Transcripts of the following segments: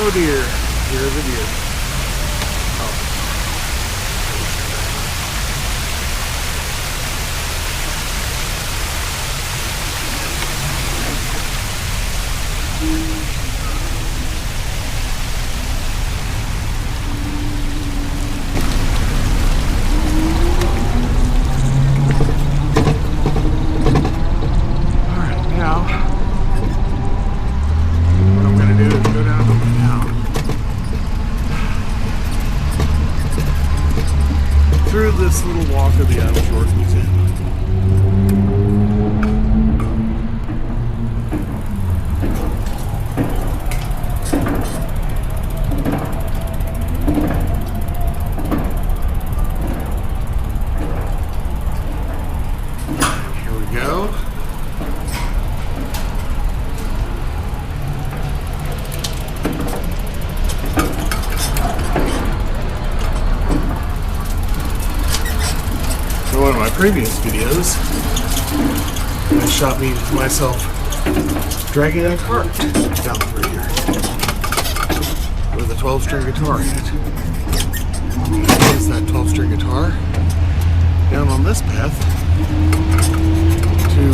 Oh dear, here are the deer. Oh. Through this little walk of the Eiteljorg Museum. Here we go. In one of my previous videos, I shot myself dragging a cart down through here with a 12-string guitar in it. I used that 12-string guitar down on this path to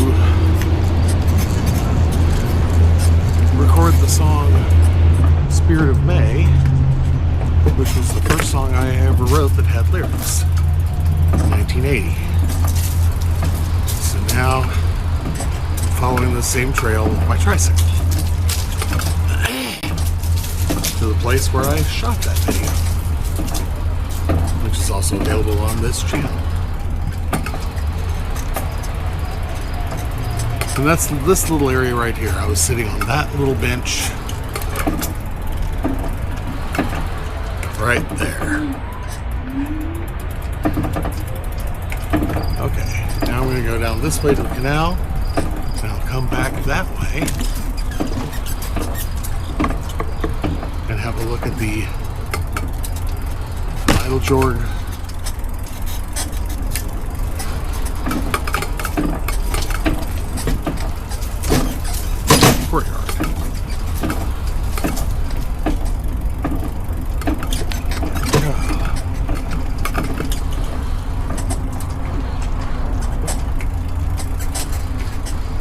record the song Spirit of May, which was the first song I ever wrote that had lyrics. 1980. So now I'm following the same trail with my tricycle to the place where I shot that video, which is also available on this channel. And that's this little area right here. I was sitting on that little bench right there. Okay, now I'm going to go down this way to the canal, and I'll come back that way and have a look at the Eiteljorg courtyard.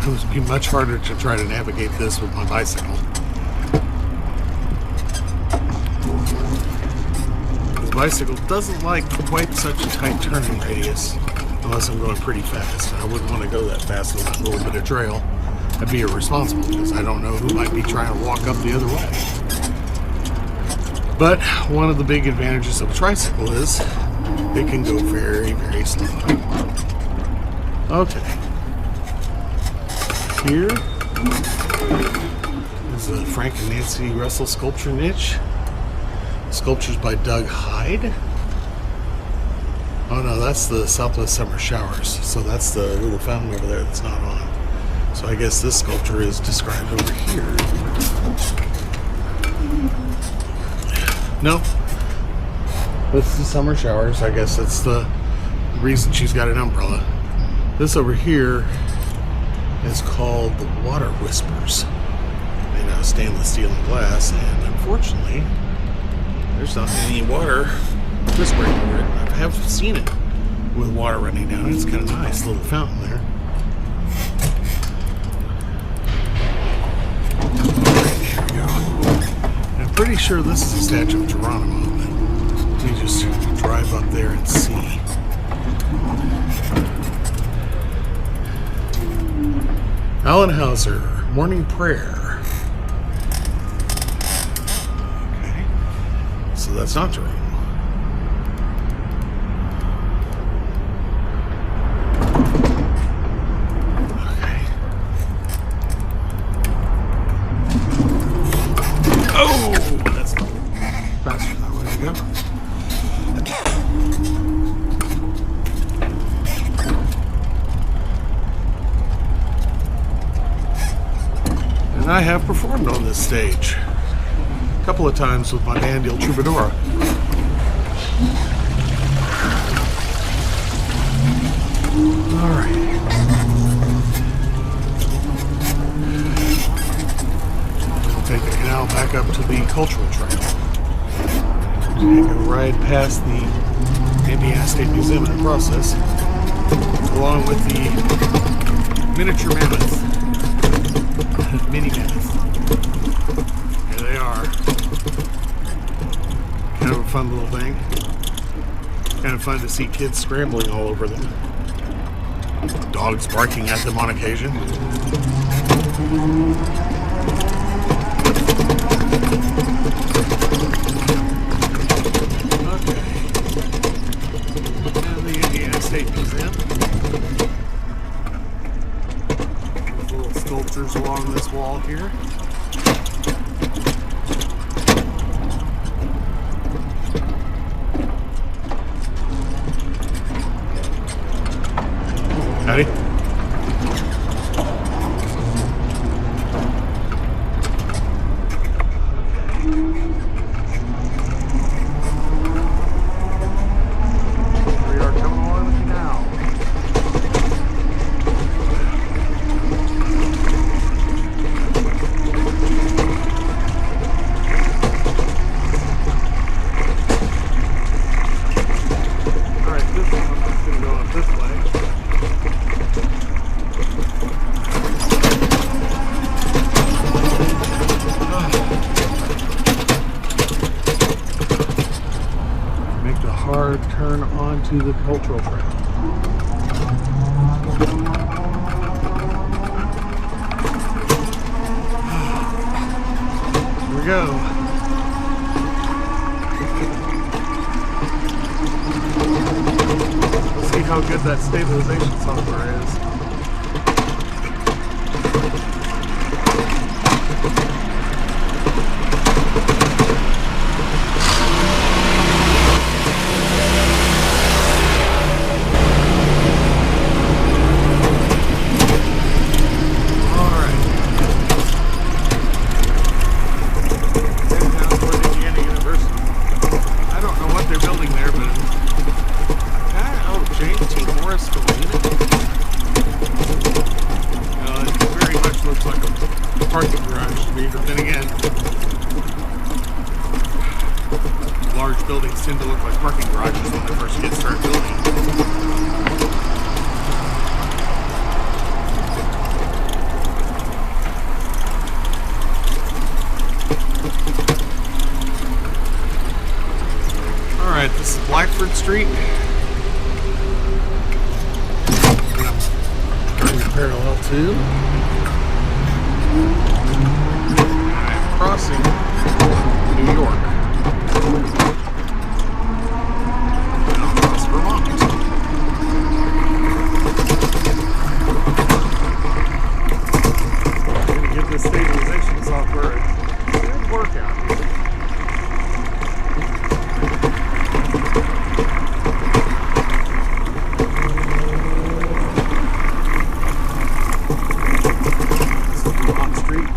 It would be much harder to try to navigate this with my bicycle. The bicycle doesn't like quite such a tight turning radius unless I'm going pretty fast. I wouldn't want to go that fast on that little bit of trail. I'd be irresponsible because I don't know who might be trying to walk up the other way. But one of the big advantages of a tricycle is it can go very, very slow. Okay. Here is the Frank and Nancy Russell sculpture niche. Sculptures by Doug Hyde. Oh no, that's the Southwest Summer Showers. So that's the little fountain over there that's not on. So I guess this sculpture is described over here. No, that's the Summer Showers. I guess that's the reason she's got an umbrella. This over here is called the Water Whispers, made out of stainless steel and glass, and unfortunately there's not any water whispering over it. I have seen it with water running down. It's kind of nice little fountain there. Here we go. And I'm pretty sure this is a statue of Geronimo, but let me just drive up there and see. Alan Hauser, Morning Prayer. Okay, so that's not Geronimo. Okay. Oh, that's faster that way to go. I have performed on this stage a couple of times with my band Il Troubadour. Alright. I'll take the canal back back up to the cultural trail. Take a ride past the Indiana State Museum in the process, along with the miniature mammoth. Mini mammoth. Here they are. Kind of a fun little thing. Kind of fun to see kids scrambling all over them. Dogs barking at them on occasion. Okay. And the Indiana State Museum. There's little sculptures along this wall here. Howdy. We are coming on now. Alright, this one I'm just going to go up this way. Make the hard turn onto the cultural trail. Here we go. Let's see how good that stabilization software is. Parking garage to me, but then again, large buildings tend to look like parking garages when they first get started building. Alright, this is Blackford Street. Turning parallel to. Crossing New York. Now across Vermont. I'm going to give this stabilization software a good workout here. This is Vermont Street.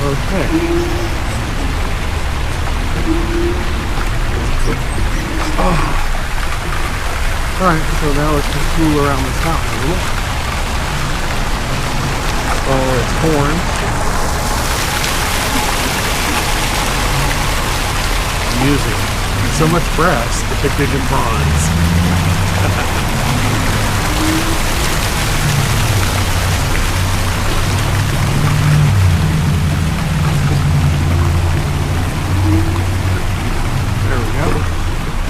Okay. Oh. Alright, so now let's just fool around this house a little. Oh, it's corn. Music. So much brass depicted in bronze.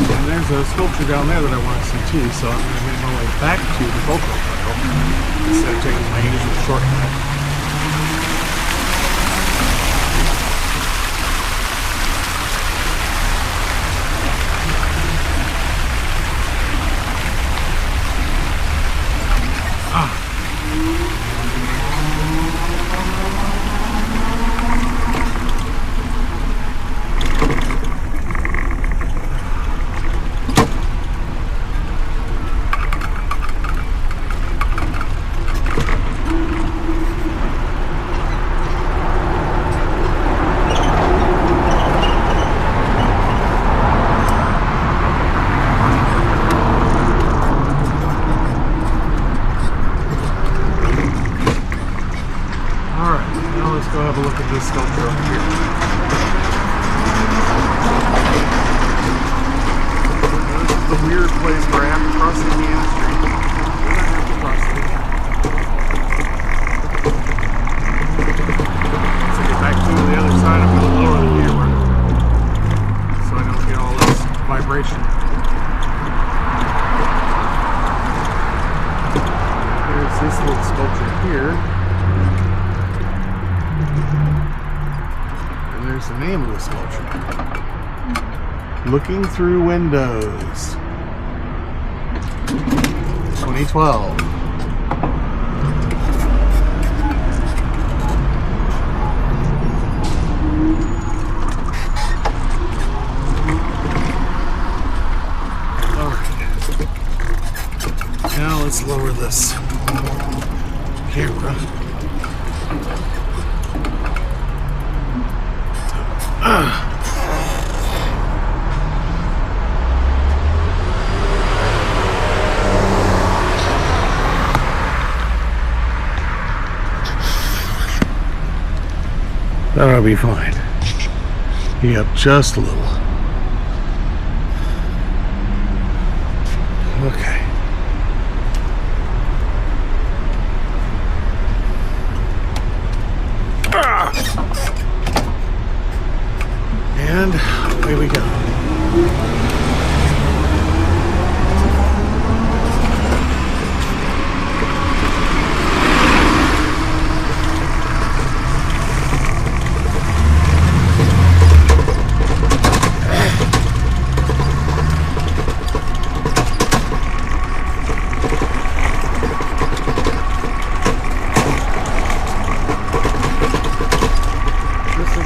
And there's a sculpture down there that I want to see too, so I'm going to make my way back to the cultural trail instead of taking my usual shortcut. This sculpture over here. This is the weird place where I have to cross Indiana Street. Then I have to cross it again. To get back to the other side, I'm going to lower the camera so I don't get all this vibration. There's this little sculpture here. There's the name of the sculpture. Looking Through Windows. 2012. Alright. Now let's lower this camera. That'll be fine. Yep, just a little. Okay. And away we go.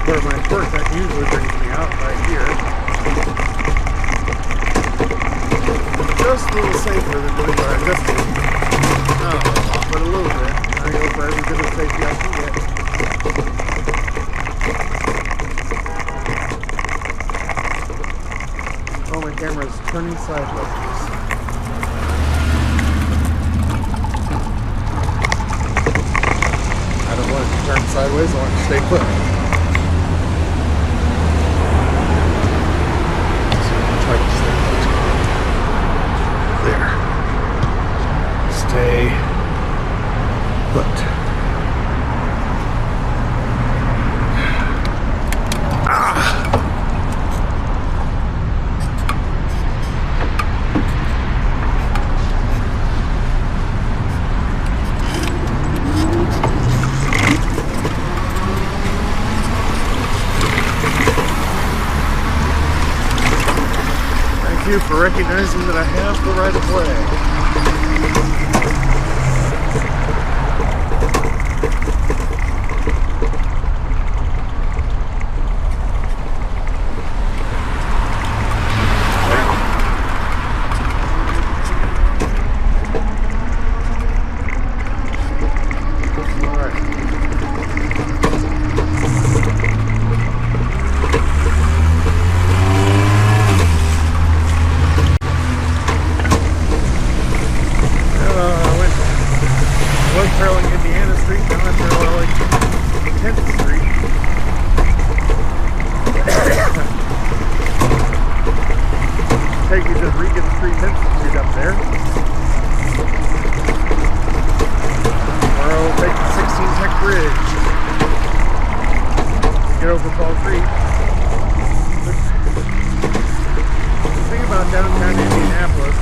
Where my quirk that usually brings me out right here. Just a little safer than doing what I just did. Oh, but a little bit. I go for every bit of safety I can get. Oh, my camera's turning sideways. I don't want it to turn sideways, I want it to stay put. There. Stay put. Thank you for recognizing that I have the right of way. bridge. Get over Fall Creek. The thing about downtown Indianapolis,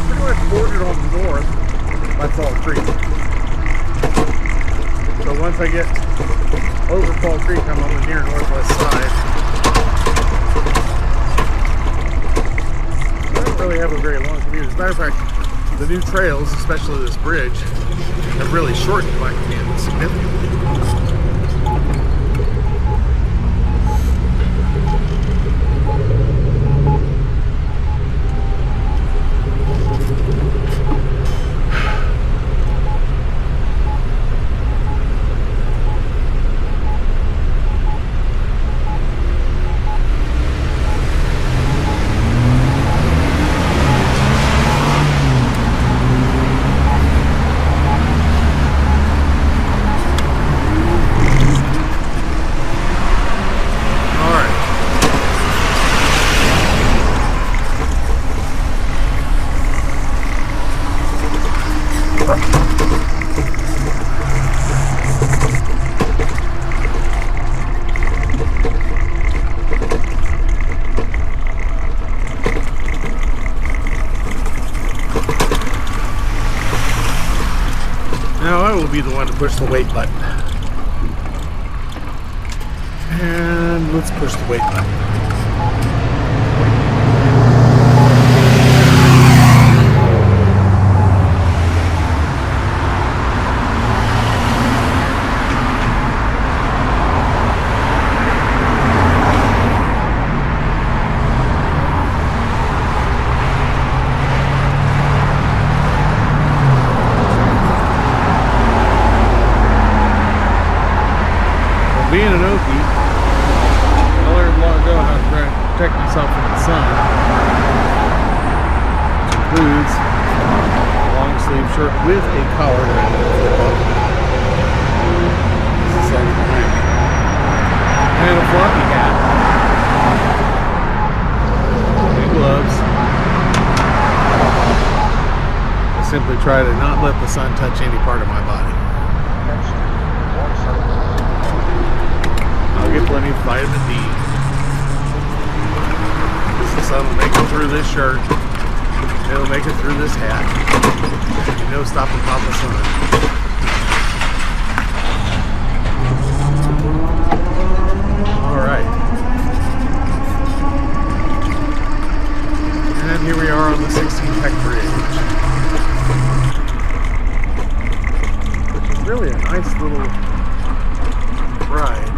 pretty much bordered on the north by Fall Creek. So once I get over Fall Creek, I'm on the near northwest side. I don't really have a very long commute. As a matter of fact, the new trails, especially this bridge, have really shortened my commute significantly. Now I will be the one to push the wait button. And let's push the wait button. Being an Okie, I learned long ago how to try and protect myself from the sun. Boots, long sleeve shirt with a collar that I can flip up. This is something behind me. And a floppy hat. And gloves. I simply try to not let the sun touch any part of my body. I'll get plenty of vitamin D. The sun will make it through this shirt. It'll make it through this hat. And no stopping Papa Sun. Alright. And here we are on the 16 Peck Bridge. Which is really a nice little ride.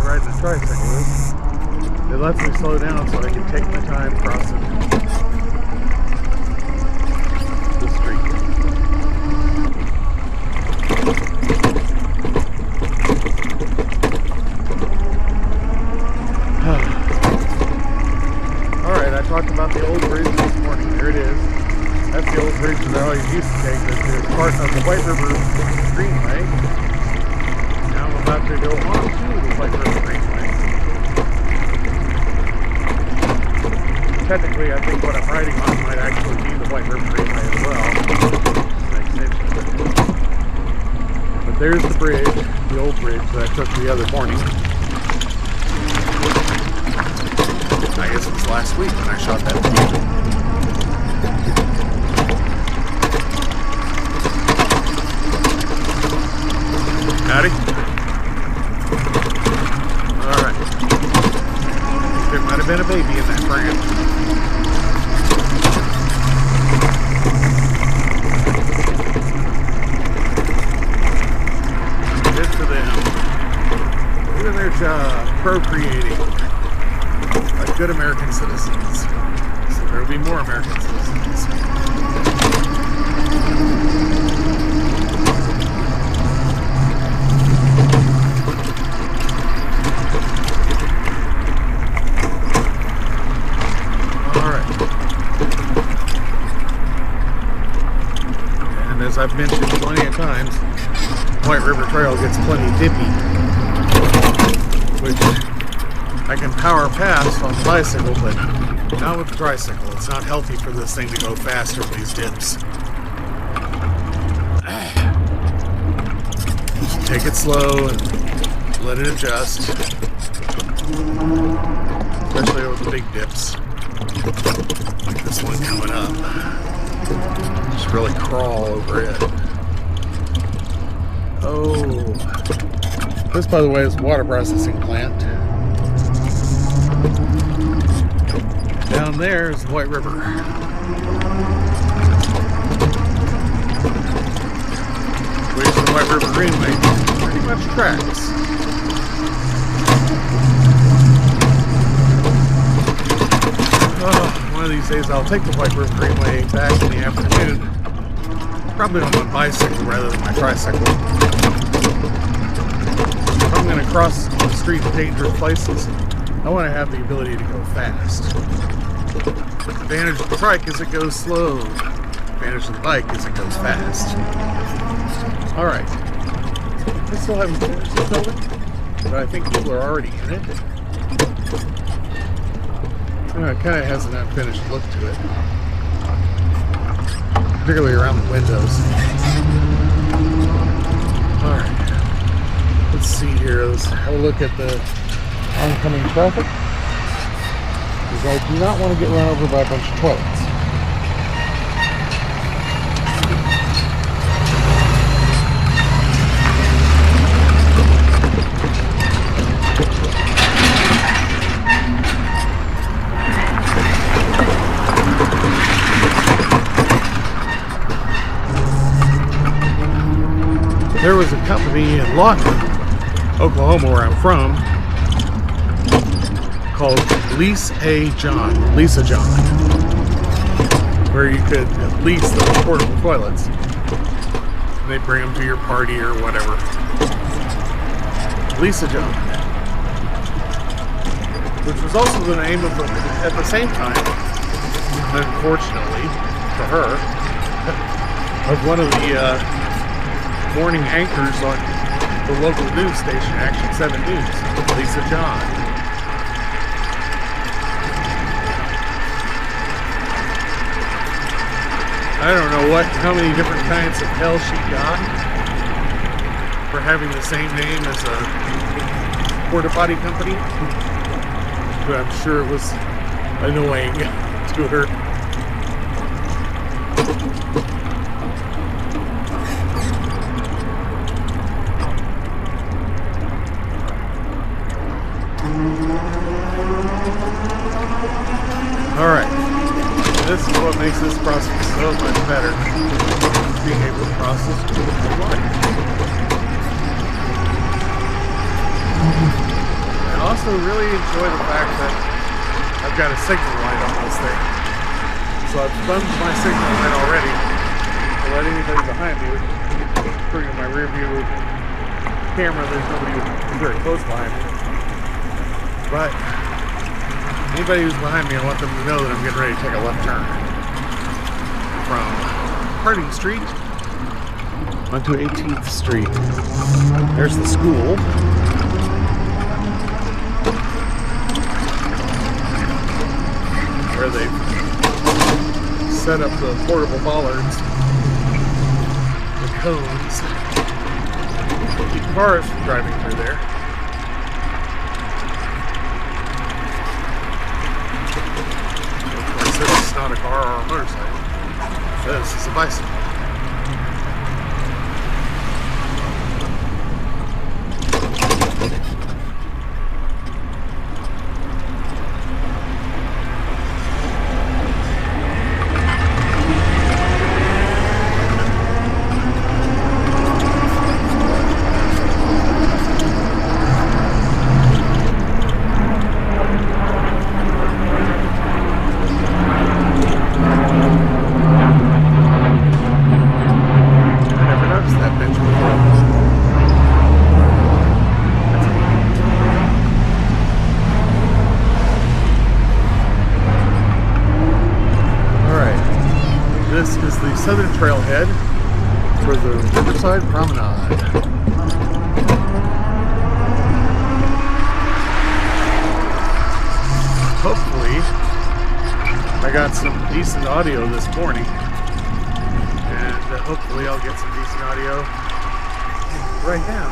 Riding a tricycle is it lets me slow down so I can take my time crossing the street. Alright, I talked about the old bridge this morning. There it is. That's the old bridge that I always used to take. It's part of the White River Greenway. Now I'm about to go on to the White River Greenway. Technically, I think what I'm riding on might actually be the White River Greenway as well. But there's the bridge, the old bridge that I took the other morning. I guess it was last week when I shot that video. Howdy. Alright. There might have been a baby in that branch. Good for them. Even they're procreating like good American citizens. So there will be more American citizens. As I've mentioned plenty of times, White River Trail gets plenty dippy, which I can power past on the bicycle, but not with the tricycle. It's not healthy for this thing to go faster with these dips. Just take it slow and let it adjust. Especially over the big dips. Like this one coming up. Just really crawl over it. Oh. This, by the way, is a water processing plant. Down there is the White River. Which the White River Greenway pretty much tracks. Oh, one of these days I'll take the White River Greenway back in the afternoon. Probably on my bicycle rather than my tricycle. If I'm going to cross the street in dangerous places, I want to have the ability to go fast. The advantage of the trike is it goes slow. The advantage of the bike is it goes fast. Alright. I still haven't finished this building, but I think people are already in it. It kind of has an unfinished look to it. Particularly around the windows. Alright. Let's see here. Let's have a look at the oncoming traffic. Because I do not want to get run over by a bunch of toilets. There was a company in Lawton, Oklahoma, where I'm from, called Lisa John, where you could lease the portable toilets. And they bring them to your party or whatever. Lisa John, which was also the name of, at the same time, unfortunately for her, of one of the morning anchors on the local news station, Action 7 News, Lisa John. I don't know how many different kinds of hell she got for having the same name as a porta potty company, but I'm sure it was annoying to her. Alright, this is what makes this process so much better. Being able to process the light. I also really enjoy the fact that I've got a signal light on this thing. So I've sponged my signal light already to let anybody behind me, through my rear view camera, there's nobody very close behind me. But anybody who's behind me, I want them to know that I'm getting ready to take a left turn from Harding Street onto 18th Street. There's the school. Where they've set up the portable bollards, the cones, to keep cars from driving through there. This is not a car or a motorcycle. This is a bicycle. This is the southern trailhead for the Riverside Promenade. hopefully I got some decent audio this morning, and hopefully I'll get some decent audio right now.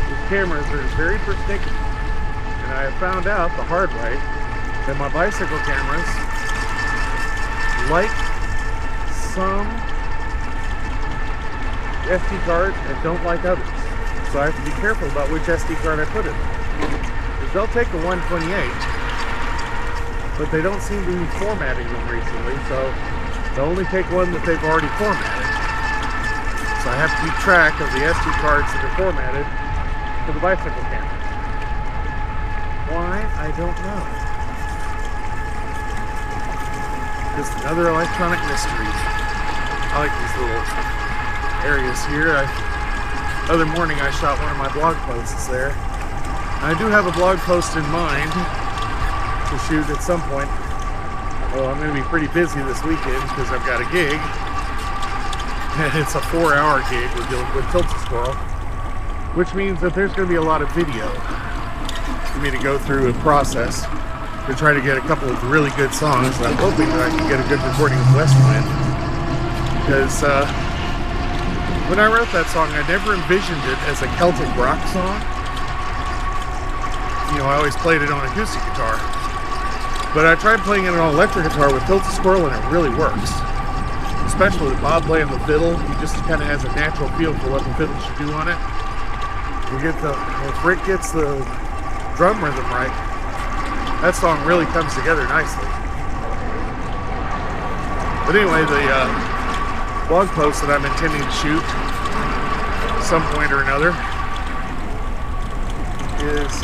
These cameras are very persnickety, and I have found out the hard way that my bicycle cameras like some SD cards and don't like others. So I have to be careful about which SD card I put in. Because they'll take the 128, but they don't seem to be formatting them recently, so they'll only take one that they've already formatted. So I have to keep track of the SD cards that are formatted for the bicycle camera. Why? I don't know. Just another electronic mystery. I like these little areas here. The other morning I shot one of my blog posts there. I do have a blog post in mind to shoot at some point. Well, I'm going to be pretty busy this weekend because I've got a gig. And it's a 4-hour gig we're dealing with Tilt-A-Squirrel, which means that there's going to be a lot of video for me to go through and process to try to get a couple of really good songs. And I'm hoping that I can get a good recording of Westwind, because when I wrote that song, I never envisioned it as a Celtic rock song. You know, I always played it on acoustic guitar, but I tried playing it on electric guitar with Tilt-A-Squirrel, and it really works. Especially with Bob playing the fiddle, he just kind of has a natural feel for what the fiddle should do on it. If Rick gets the drum rhythm right, that song really comes together nicely. But anyway, the blog post that I'm intending to shoot at some point or another is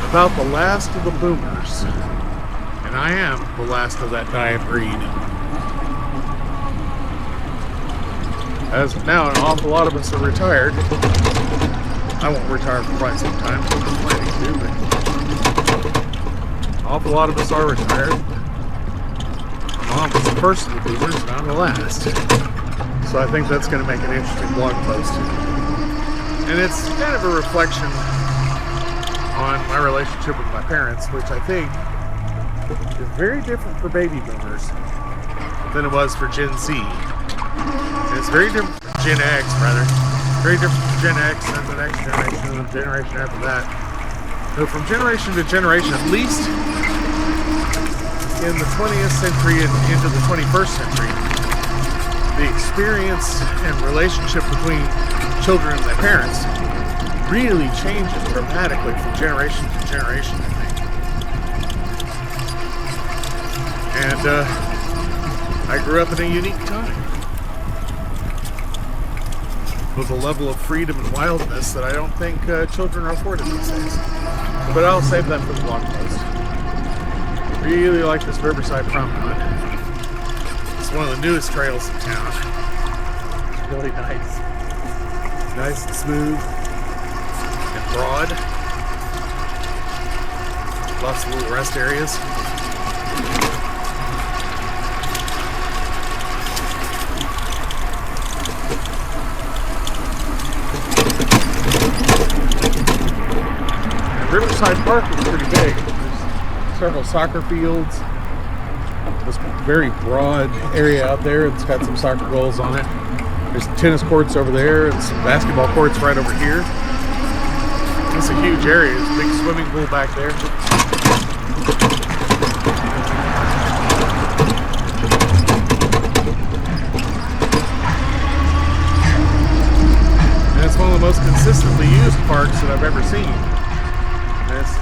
about the last of the boomers. And I am the last of that dying breed. As of now, an awful lot of us are retired. I won't retire for quite some time. I'm planning to, but an awful lot of us are retired. Mom was the first of the boomers, and I'm the last. So I think that's going to make an interesting blog post. And it's kind of a reflection on my relationship with my parents, which I think is very different for baby boomers than it was for Gen Z. And it's very different for Gen X, rather. Very different from Gen X and the next generation and the generation after that. So from generation to generation, at least in the 20th century and into the 21st century, the experience and relationship between children and their parents really changes dramatically from generation to generation, I think. And I grew up in a unique time with a level of freedom and wildness that I don't think children are afforded these days. But I'll save that for the blog post. I really like this Riverside Promenade. It's one of the newest trails in town. It's really nice. Nice and smooth and broad. Lots of little rest areas. Riverside Park is pretty big. There's several soccer fields. There's a very broad area out there. It's got some soccer goals on it. There's tennis courts over there and some basketball courts right over here. It's a huge area. There's a big swimming pool back there. And it's one of the most consistently used parks that I've ever seen. It's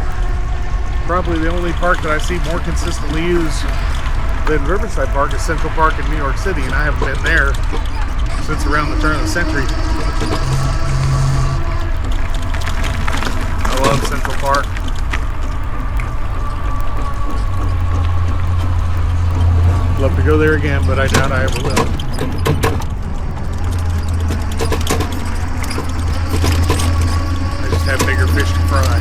probably the only park that I see more consistently used than Riverside Park is Central Park in New York City, and I haven't been there since around the turn of the century. I love Central Park. Love to go there again, but I doubt I ever will. I just have bigger fish to fry.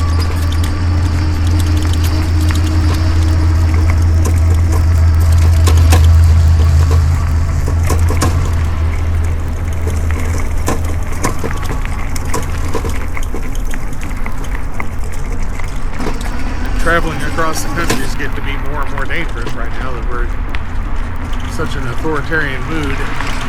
across the country is getting to be more and more dangerous right now that we're in such an authoritarian mood.